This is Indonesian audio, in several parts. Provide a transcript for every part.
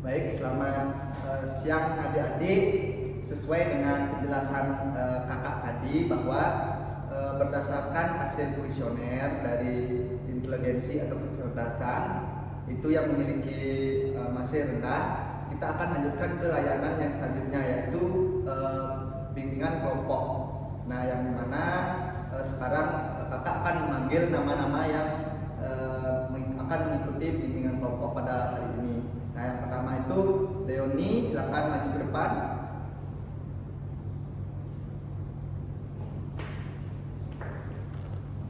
Baik, selamat siang adik-adik. Sesuai dengan penjelasan kakak tadi bahwa berdasarkan hasil kuesioner dari inteligensi atau kecerdasan itu yang memiliki masih rendah, kita akan lanjutkan ke layanan yang selanjutnya, yaitu bimbingan kelompok. Nah, yang dimana sekarang kakak akan memanggil nama-nama yang akan mengikuti bimbingan kelompok pada hari ini. Nah, yang pertama itu Leoni, silakan maju ke depan.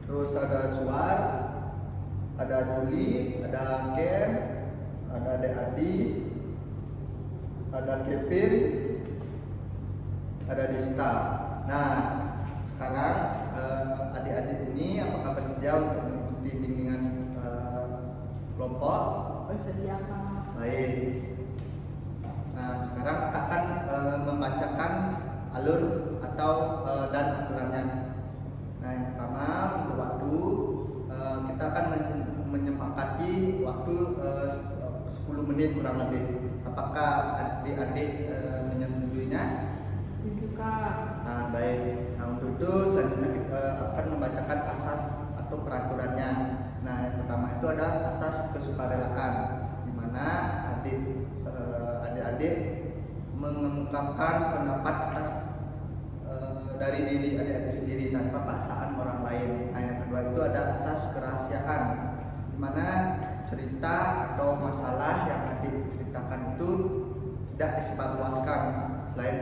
Terus ada Suar, ada Juli, ada Ken, ada Dek Adi, ada Kevin, ada Dista. Nah, sekarang adik-adik ini apakah bersedia untuk mengikuti bimbingan kelompok? Bersedia, Kak. Baik. Nah, sekarang kita akan membacakan alur atau dan aturannya. Nah, yang pertama untuk waktu, kita akan menyepakati waktu 10 menit kurang lebih. Apakah adik-adik menyetujuinya? Setuju, Kak. Nah, baik. Nah, untuk itu selanjutnya kita akan membacakan asas atau peraturannya. Nah, yang pertama itu ada asas kesukarelaan, di mana adik-adik mengungkapkan pendapat atas dari diri adik-adik sendiri tanpa paksaan orang lain. Nah, yang kedua itu ada asas kerahasiaan, di mana cerita atau masalah yang adik ceritakan itu tidak disebarluaskan selain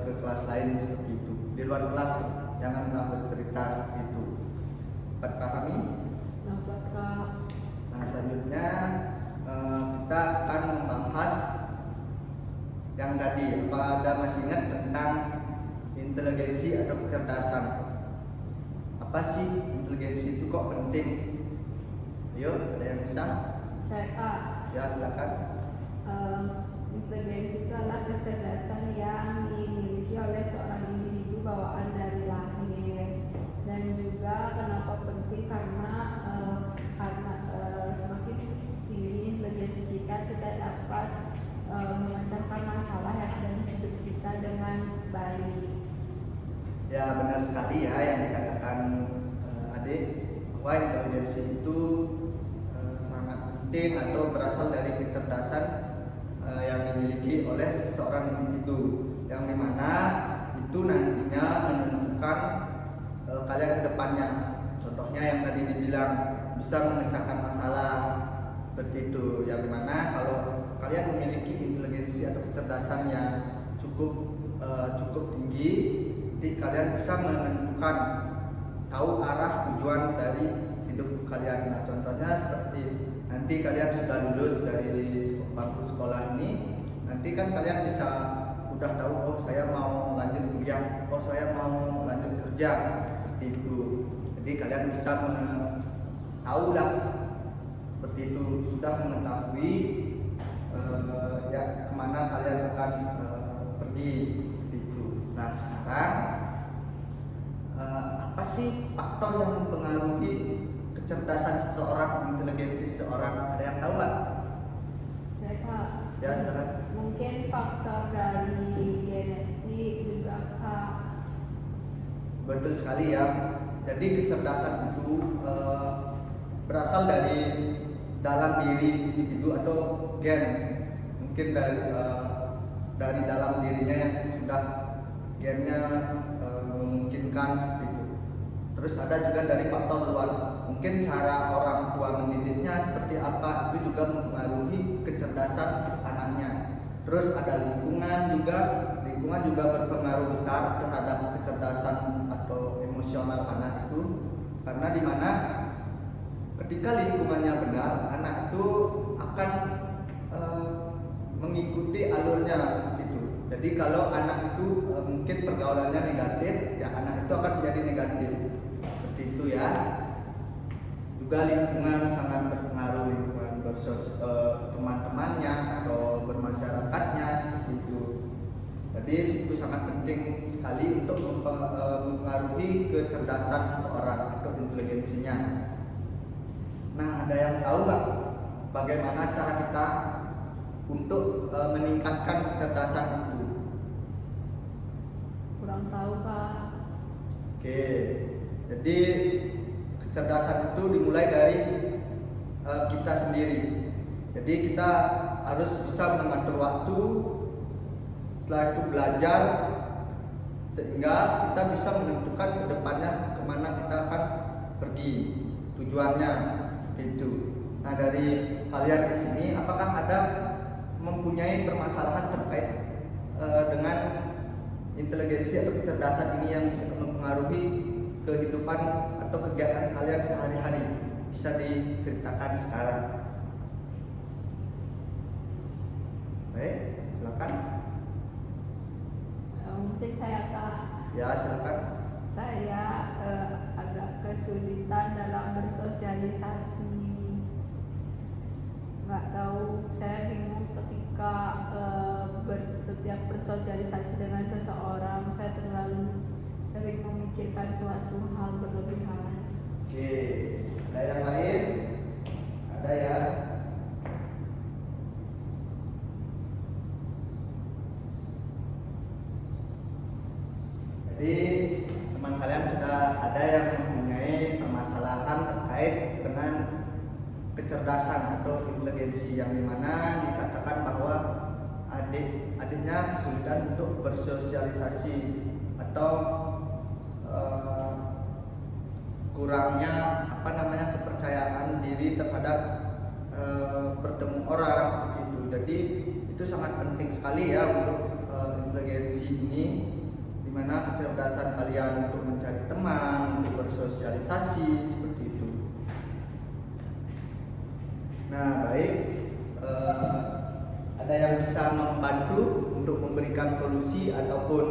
ke kelas lain seperti itu. Di luar kelas jangan bercerita seperti itu. Pahami? Dapat, Kak. Nah, selanjutnya kita akan membahas yang tadi. Apa Anda masih ingat tentang inteligensi atau kecerdasan? Apa sih inteligensi itu, kok penting? Ayo, ada yang bisa? Saya, Kak. Ya, silakan. Inteligensi itu adalah kecerdasan yang dimiliki oleh seorang individu bawaan dari lahir. Dan juga kenapa penting, karena semakin tinggi inteligensi kita dapat memecahkan masalah yang ada di hidup kita dengan baik. Ya, benar sekali ya yang dikatakan adik, bahwa inteligensi itu sangat penting atau berasal dari kecerdasan yang dimiliki oleh seseorang individu, yang dimana itu nantinya menentukan kalian ke depannya. Contohnya yang tadi dibilang bisa memecahkan masalah seperti itu, yang dimana kalau kalian memiliki inteligensi atau kecerdasan yang cukup tinggi, jadi kalian bisa menentukan tahu arah tujuan dari hidup kalian. Nah, contohnya seperti nanti kalian sudah lulus dari bangku sekolah ini, nanti kan kalian bisa udah tahu, oh saya mau lanjut kuliah, oh saya mau lanjut kerja, seperti itu. Jadi kalian bisa tahu lah seperti itu, sudah mengetahui ya kemana kalian akan pergi seperti itu. Nah, sekarang apa sih faktor yang mempengaruhi kecerdasan seseorang, inteligensi seseorang? Ada yang tahu nggak? Saya, Kak. Ya, silakan. Mungkin faktor dari genetik juga, Kak. Betul sekali ya. Jadi kecerdasan itu berasal dari dalam diri individu atau gen. Mungkin dari dalam dirinya yang sudah gennya memungkinkan seperti itu. Terus ada juga dari faktor luar. Mungkin cara orang tua mendidiknya seperti apa, itu juga mempengaruhi kecerdasan anaknya. Terus ada lingkungan juga berpengaruh besar terhadap kecerdasan atau emosional anak itu, karena di mana ketika lingkungannya benar, anak itu akan mengikuti alurnya seperti itu. Jadi kalau anak itu mungkin pergaulannya negatif, ya anak itu akan menjadi negatif seperti itu ya. Juga lingkungan sangat berpengaruh, lingkungan teman-temannya atau bermasyarakatnya seperti itu. Jadi itu sangat penting sekali untuk mempengaruhi kecerdasan seseorang atau inteligensinya. Nah, ada yang tahu nggak bagaimana cara kita untuk meningkatkan kecerdasan itu? Kurang tahu Kak. Oke, jadi kecerdasan itu dimulai dari kita sendiri. Jadi kita harus bisa mengatur waktu, setelah itu belajar, sehingga kita bisa menentukan ke depannya kemana kita akan pergi, tujuannya itu. Nah, dari kalian di sini, apakah ada mempunyai permasalahan terkait dengan inteligensi atau kecerdasan ini yang bisa mempengaruhi kehidupan atau kegiatan kalian sehari-hari? Bisa diceritakan sekarang. Baik, silakan. Mungkin saya Kak. Ya, silakan. Saya agak kesulitan dalam bersosialisasi. Nggak tahu, saya bingung ketika setiap bersosialisasi dengan seseorang, saya terlalu sering memikirkan suatu hal berlebihan. Oke, ada yang lain? Ada ya? Jadi teman kalian sudah ada yang mempunyai permasalahan terkait dengan kecerdasan atau inteligensi, yang dimana dikatakan bahwa adiknya kesulitan untuk bersosialisasi atau kurangnya kepercayaan diri terhadap bertemu orang seperti itu. Jadi itu sangat penting sekali ya untuk inteligensi ini, dimana kecerdasan kalian untuk mencari teman, untuk bersosialisasi seperti itu. Nah, baik, ada yang bisa membantu untuk memberikan solusi ataupun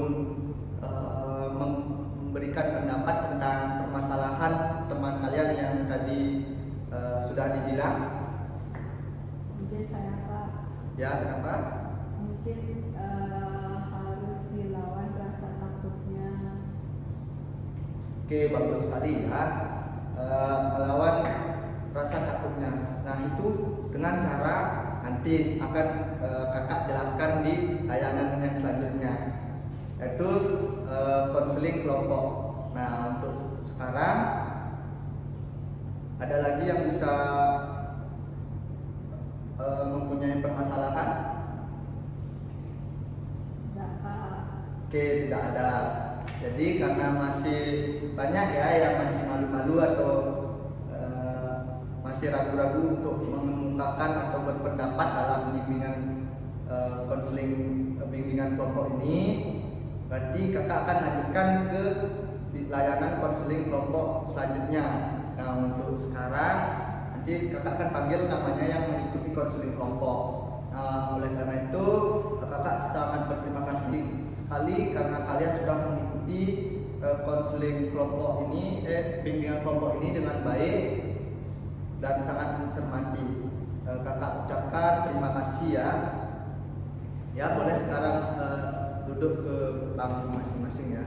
memberikan pendapat tentang permasalahan teman kalian yang tadi sudah dibilang? Mungkin saya Pak. Ya, kenapa? Mungkin harus dilawan rasa takutnya. Oke, bagus sekali ya. Melawan rasa takutnya. Nah, itu dengan cara nanti akan kakak jelaskan di tayangan yang selanjutnya, yaitu konseling kelompok. Nah, untuk sekarang ada lagi yang bisa mempunyai permasalahan? Tidak Kak. Oke, tidak ada. Jadi karena masih banyak ya yang masih malu-malu atau masih ragu-ragu untuk mengemukakan atau berpendapat dalam bimbingan konseling bimbingan kelompok ini, berarti kakak akan lanjutkan ke layanan konseling kelompok selanjutnya. Nah, untuk sekarang nanti kakak akan panggil namanya yang mengikuti konseling kelompok. Nah, oleh karena itu kakak sangat berterima kasih sekali karena kalian sudah mengikuti konseling kelompok ini, bimbingan kelompok ini dengan baik dan sangat mencermati. Kakak ucapkan terima kasih ya. Ya, boleh sekarang duduk ke bangku masing-masing ya.